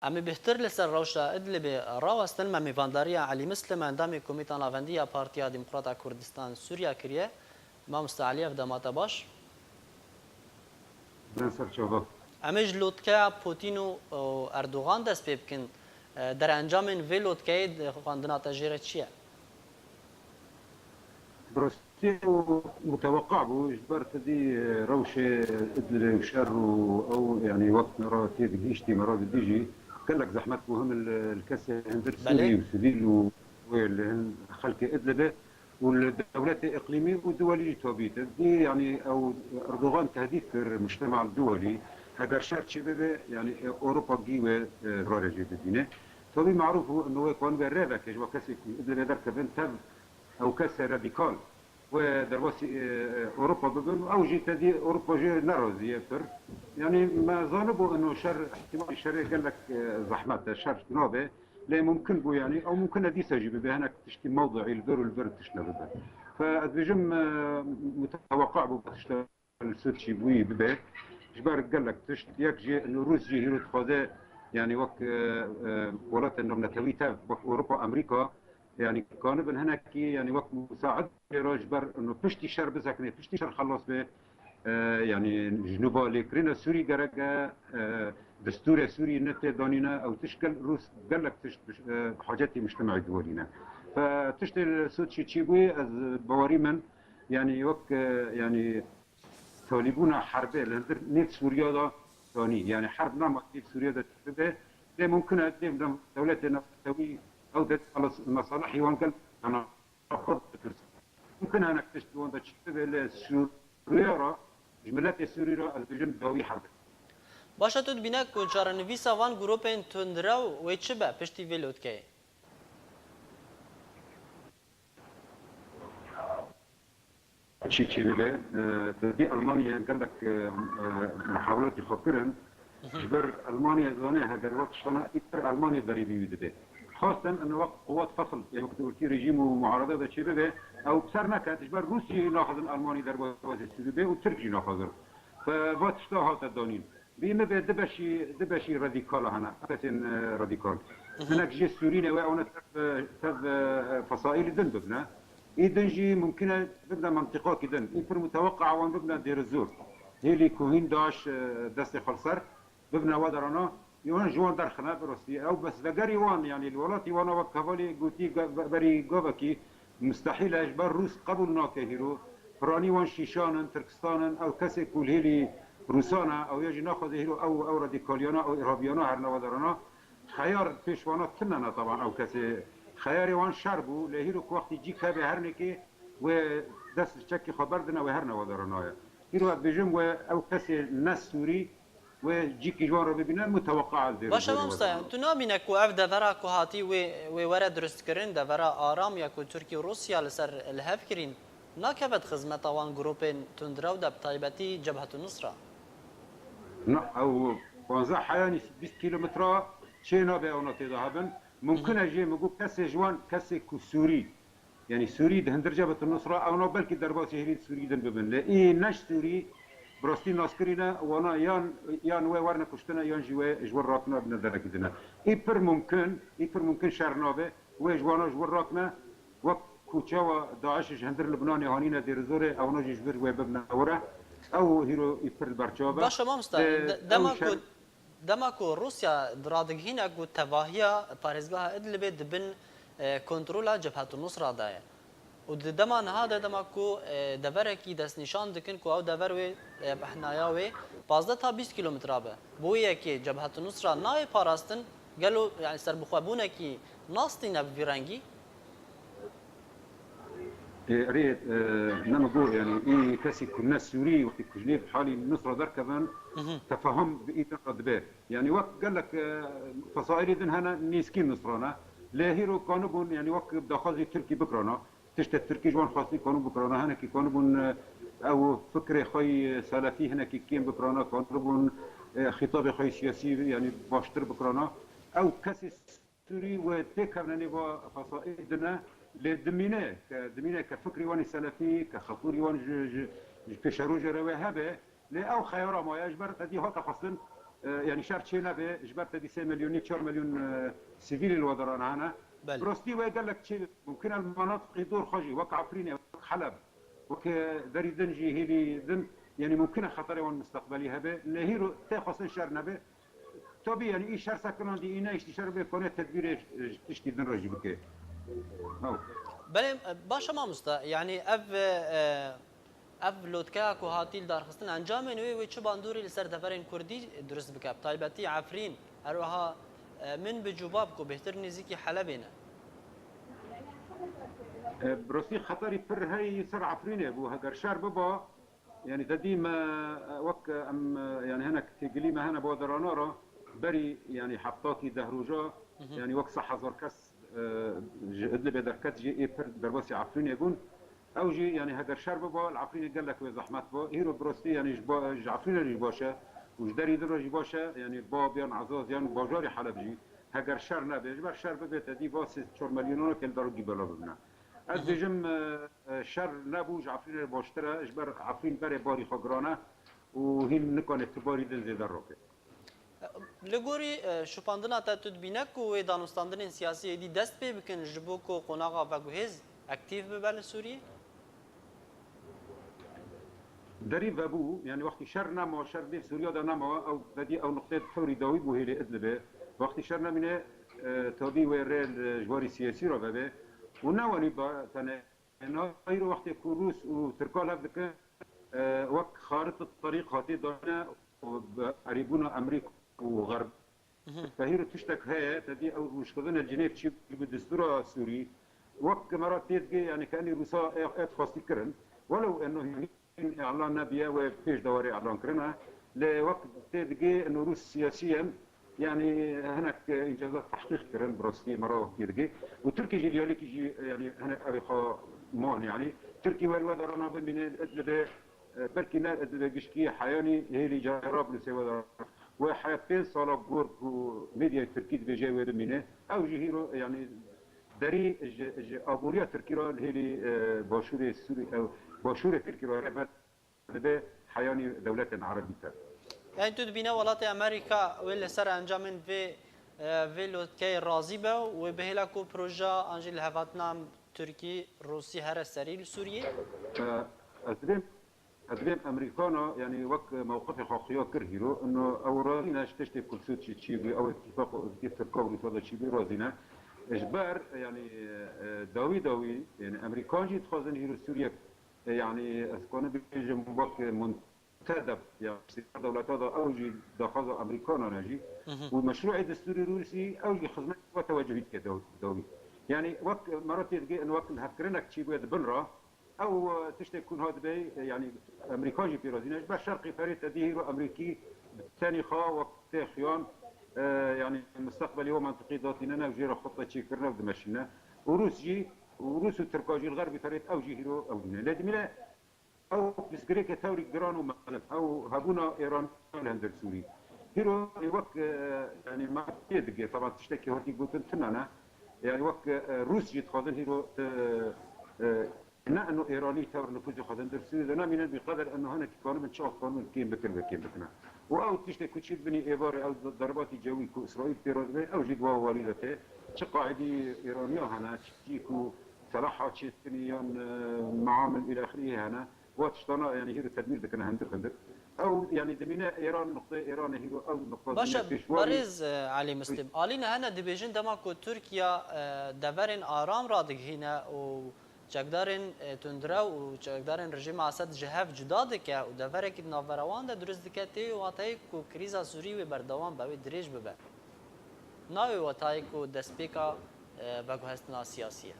اما بهتر لسر روشا ادلب راوستن ما میوانداریا علی مسلم اندام کمیته ناوندی پارتیا دموکراتا کردستان سوریا کریه ما مستعلیه دمات باش بنصر شباب امج لوتکا پوتین و اردوغان دست پی بکن در انجام وی لوتکا خواندنا تجربه چیه؟ برستي متوقع بو جبرت دي روشة ادلي وشر او يعني وقت مرات يجي مرات بيجي قال لك زحمت مهم الكسر عند بله سوري وسبيل خلق ادلبه والدولات الاقليميه والدوليه توبيت دي يعني او اردوغان تهديد في المجتمع الدولي اگر شرط شبه يعني اوروبا جيوه رارجه بدينه توبي معروف انه يكون بالرابع كجوا كسي ادلبه دركبن تب او كسر راديكال ودرواسي اوروبا ببن او جي تدي اوروبا جي نروزي يفر يعني ما ظنبوا انه شر احتمال الشر قال لك زحمات شر نوبه لا ممكن بو يعني او ممكن دي سجب به هناك تشتي موضعي البر والبر تشتغل به فادبجم متوقع بو تشتغل سوتشي بوي ببه جبار قال لك تشت ياك جي انه روس جي هيرو تخوذه يعني وك ولات انه نتويتا اوروبا امريكا يعني كان هناك يعني وقت مساعد راجبر انه بشتي شر بزكني بشتي شر خلص به يعني جنوبا لكرينا سوري جرجا دستور سوري نت دانينا او تشكل روس قال لك حاجاتي مجتمع دولينا فتشتي سوتشي تشيبوي از بواري من يعني وقت يعني طالبونا حربه لندر نيت سوريا دا ثاني يعني حرب نعم نيت سوريا دا تبه لا ممكن أقدم دولتنا تسوي او ده المصالح يوانقل انا اخذ ممكن انا اكتشف وان ده تشتغل سوريا جملات سوريا البجم داوي حرب باشه تو بینه کو جارنویسا وان گروپن تندرو و چه به پشتی ویلوت که شيء بله دي المانيا قال لك محاولات يخطرن جبر المانيا زانها هذا الوقت شلون اكثر المانيا ضريبي بده خاصة انه وقت قوات فصل يعني وقت قلتي رجيم ومعارضة ذا شيء بده او بسرنا كانت جبر روسيا ناخذ الالماني دربوز السوري وتركي ناخذ فبات اشتهى الدونين بيما دبشي راديكال هنا اساسا راديكال هناك جي السوريين وانا تب فصائل دندبنا إيدنجي ممكن بدنا منطقة كده إنفر متوقع وان بدنا دير الزور هي اللي كوهين داش دست خلصر بدنا ودرنا يوان جوان درخنا بروسي أو بس دقري وان يعني الولاتي وانا وكفالي قوتي بري قوبكي مستحيل أجبر روس قبلنا كهيرو فراني وان شيشانا تركستانا أو كسي كل هيلي روسانا أو يجي ناخذ هيرو أو راديكاليانا أو إرهابيانا هرنا ودرنا خيار بيشوانا كلنا طبعا أو كسي خياري وان شربو لهيرو وقت يجيك هذا هرنكي ودس الشكي خبردنا وهرنا ودرنايا هيرو بيجم او كسي الناس سوري وجيكي جوان ربنا متوقع الدير باشه مامستا تو نامینه کو اف دورا کو هاتی و ورا درست کرن دورا آرام یا کو ترکیه و روسیا لسر الهف کرین ناکبت خدمت وان گروپن تندرو دب طایبتی جبهه النصره او 15 حياني 20 كيلومتر شينا بأوناتي ذهبن ممكن اجي مقول كسي جوان كسي كسوري يعني سوري ده هندرجة النصرة او نو بلكي دربات هيريد سوري دن ببن لا اي ناش سوري براستي ناسكرينا وانا يان وي ورنا كشتنا يان جوار راكنا بنا درك دنا اي بر ممكن شرنابه وي جوانا جوار راكنا وك كوتشاوا داعش هندر لبنان هانينا دير زوره او نجي جبر وي ببنا ورا او هيرو يبر البرچابه باشه مامستا دماكو روسيا درادگهينا گو تواهيا پاريزگاه ادلب دبن كنترولا جبهة النصرة دايا ودمان هذا دماكو دوركي دس نشان دكن كو او دوروي بحناياوي 15 تا 20 كيلومتر به بويه كي جبهة النصرة ناي باراستن قالوا يعني سربخوابونه كي ناستينا بفيرانجي ريت نمجور يعني إيه كاسي كنا سوري وقت كجنيف حالي النصرة در كمان تفهم بإيد الردبات يعني وقت قال لك فصائل إذن هنا نيسكين نصرانا لا هيرو كانوا بون يعني وقت دخل تركي بكرنا تشت التركي جوان خاصي كانوا بكرنا هنا كي كانوا بون أو فكرة خي سلفي هنا كي كين بكرنا كانوا بون خطاب خي سياسي يعني باشتر بكرنا أو كاسي سوري وتكرنا نبا فصائل إذن لدمينه كفكري واني سلفي كخطوري واني كشروج روي هبه لا او خيار ما يجبر تدي هات خاصن يعني شهر تشينا به جبرت دي 3 مليون 4 مليون سيفيل الوزراء هنا بله بروستي وقال لك شيء ممكن المناطق يدور خجي وك عفرين وك حلب وك دري دنجي هيلي دن يعني ممكن خطر المستقبلي هبه نهيرو تاخص شهر نبه طبيعي يعني ايش شهر سكران دي اينا ايش شهر به كونه تدبير تشتي دن رجي بك بله باشه ما مستا يعني اف لوتکا کو هاتیل دارخستن انجام نوی و چه باندوری لسر دفرین کردی درست بکب طایبتی عفرین اروها من بجوباب کو بهتر نزیکی حلبینه بروسي خطري بر هاي سر عفرينه بو هاجر شهر بابا يعني تدي ما وك ام يعني هنا تقلي ما هنا بودرانورا بري يعني حطاكي دهروجا يعني وك صح هزار كاس ادلي بدركات جي اي بر درباسي عفرين يقول او جي يعني هاجر شهر بابا العفرين قال لك زحمات بو هيرو بروسي يعني عفرين اللي باشا وجداري درج باشا يعني بابيان عزاز يعني باجاري حلب جي هاجر شهر نبي جبر شهر ببيت دي باس 4 مليون كل دارو جبلا ببنا از بجم شر نبوج عفرين باشترا اجبر عفرين بري باري خگرانه و هین نکانه تباری دن زیده روکه لگوری شپاندنا تا تدبینک و دانستاندن سیاسی دی دست پی بکن جبو کو قناغا و گوهز اکتیف ببل سوریه دری وبو يعني وقت شر نما شر دي سوريا دا نما او بدي او نقطه ثوري داوي بو هيلي ادلبه وقت شر نمنه تابي ويرل جواري سياسي رو بابه ونواني با تنه انه غير وقت كروس وتركال هبدك وقت خارطه الطريق هاتي دانا وقريبونا امريكا وغرب فهيرو تشتك هي تدي او مشكلنا الجنيف تشي بالدستور السوري وقت مرات تيجي يعني كاني روسا اتخاصي كرن ولو انه اعلان نبيه وفيش دوري اعلان كرنا لوقت تيجي انه روس سياسيا يعني هناك انجازات تحقيق كرن بروسكي مره تيجي وتركي جي ديالك يجي يعني هنا ابيخا مون يعني تركي والوضع رانا بين الادلبه بلكي لا الادلبه حياني هي اللي جرب لسوى وحياتين صالة بورك وميديا تركي بيجي ودمينه او جهيرو يعني دري ابوريا تركي اللي هي باشور سوري او باشور تركي رهبت به حياني دولة عربية يعني تدبينا ولات امريكا ولا سر انجام في فيلو كي راضي به وبهلا كو بروجا انجيل هافاتنام تركي روسي هر سري لسوريا أدريم أمريكانا يعني وقت موقف خاخيا كرهيرو إنه أو راضينا تشتي كل سوت شيء أو اتفاق تركوا هذا شيء راضينا إجبار يعني داوي يعني أمريكان جيت خازن هيرو سوريا يعني أسكان بيجي وقت منتدب يعني دولة هذا أوجي دخل أمريكانا نجي والمشروع الدستوري الروسي أوجي خدمة وتوجهات كداوي يعني وقت مرات يجي إن وقت هفكرناك شيء بيد بنرا او تشتي يكون هذا بي يعني امريكان جي بيرازيناش باش شرقي فريت هيرو امريكي ثاني خا وقت خيان يعني المستقبل هو منطقي ذاتنا وجيرا خطه شي كرنا ودمشنا وروس جي وروس وتركاجي الغربي فريت او جي هيرو او دينا لازم او بسكريك ثوري جران ومغرب او هابونا ايران الهند السوري هيرو وقت يعني ما يدقي طبعا تشتكي هورتي قلت تنانا يعني وقت روس جي تخاذن هيرو لا انه ايراني تور نفوذ خدم درسي انا من بقدر انه هنا كانوا من شاف قانون كيم بكنا او تشتي كل شيء بني ايباري او ضربات جوي كو اسرائيل تيران او جدوا والدته قاعدي ايرانيه هنا تشتيكو صلاحات شتنيان معامل الى اخره هنا واتشتنا يعني هي التدمير ذكنا هندك او يعني دمينا ايران نقطه ايران هي او نقطه باشا برز علي مسلم علينا هنا دبيجن دماكو تركيا دبرن آرام رادق هنا و چکدارن تندرا و چکدارن رژیم اسد جهف جدا دکه و دفره که ناوروان ده درست دکه تی و واتای کو کریزا سوری و بردوام باوی دریج ببه ناوی واتای کو دسپیکا بگو هستنا سیاسیه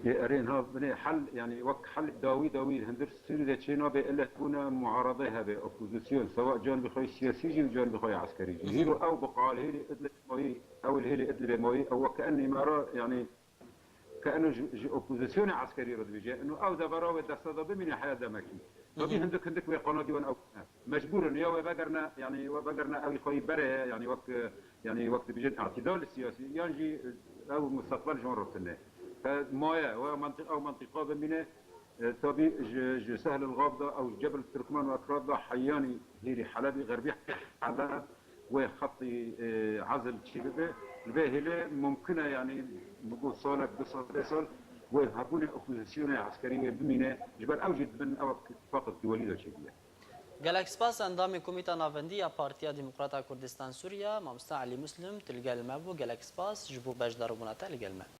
ارين ها بني حل يعني وقت حل داوي هندر سوري ده تشينا بإلا تكون معارضة هذا اوبوزيسيون سواء جانب خوي سياسي وجانب خوي عسكري هيرو او بقى الهيلي ادلب موي او الهيلي ادلب موي او كاني مرة يعني كانه اوبوزيسيون عسكري رد بيجي انه او دبراوي دستضب من حياه دمكي فبي هندك قناه ديوان او مجبور انه وبقرنا يعني وبقرنا او خوي بره يعني وقت بيجي اعتدال السياسي ينجي او مستقبل جمهوريه فمايا ومنطقه او منطقه بمنه طبي سهل الغابضة أو جبل تركمان وأكرادة حياني هيري حلبي غربي حلب وخطي عزل شبابه الباهلة ممكنة يعني نقول صالك بصال وهربوني أوبوزيسيوني عسكرية بميناء جبال أوجد من أو اتفاق الدولي ذا شكله. گەلێک سپاس ئەندامی کۆمیتە ناوەندی پارتیا دیموکراتا کوردستان سووریا مامۆستا عەلی موسلم تلگەل مەبوو گەلێک سپاس ji bo beşdarebûna te li gel me.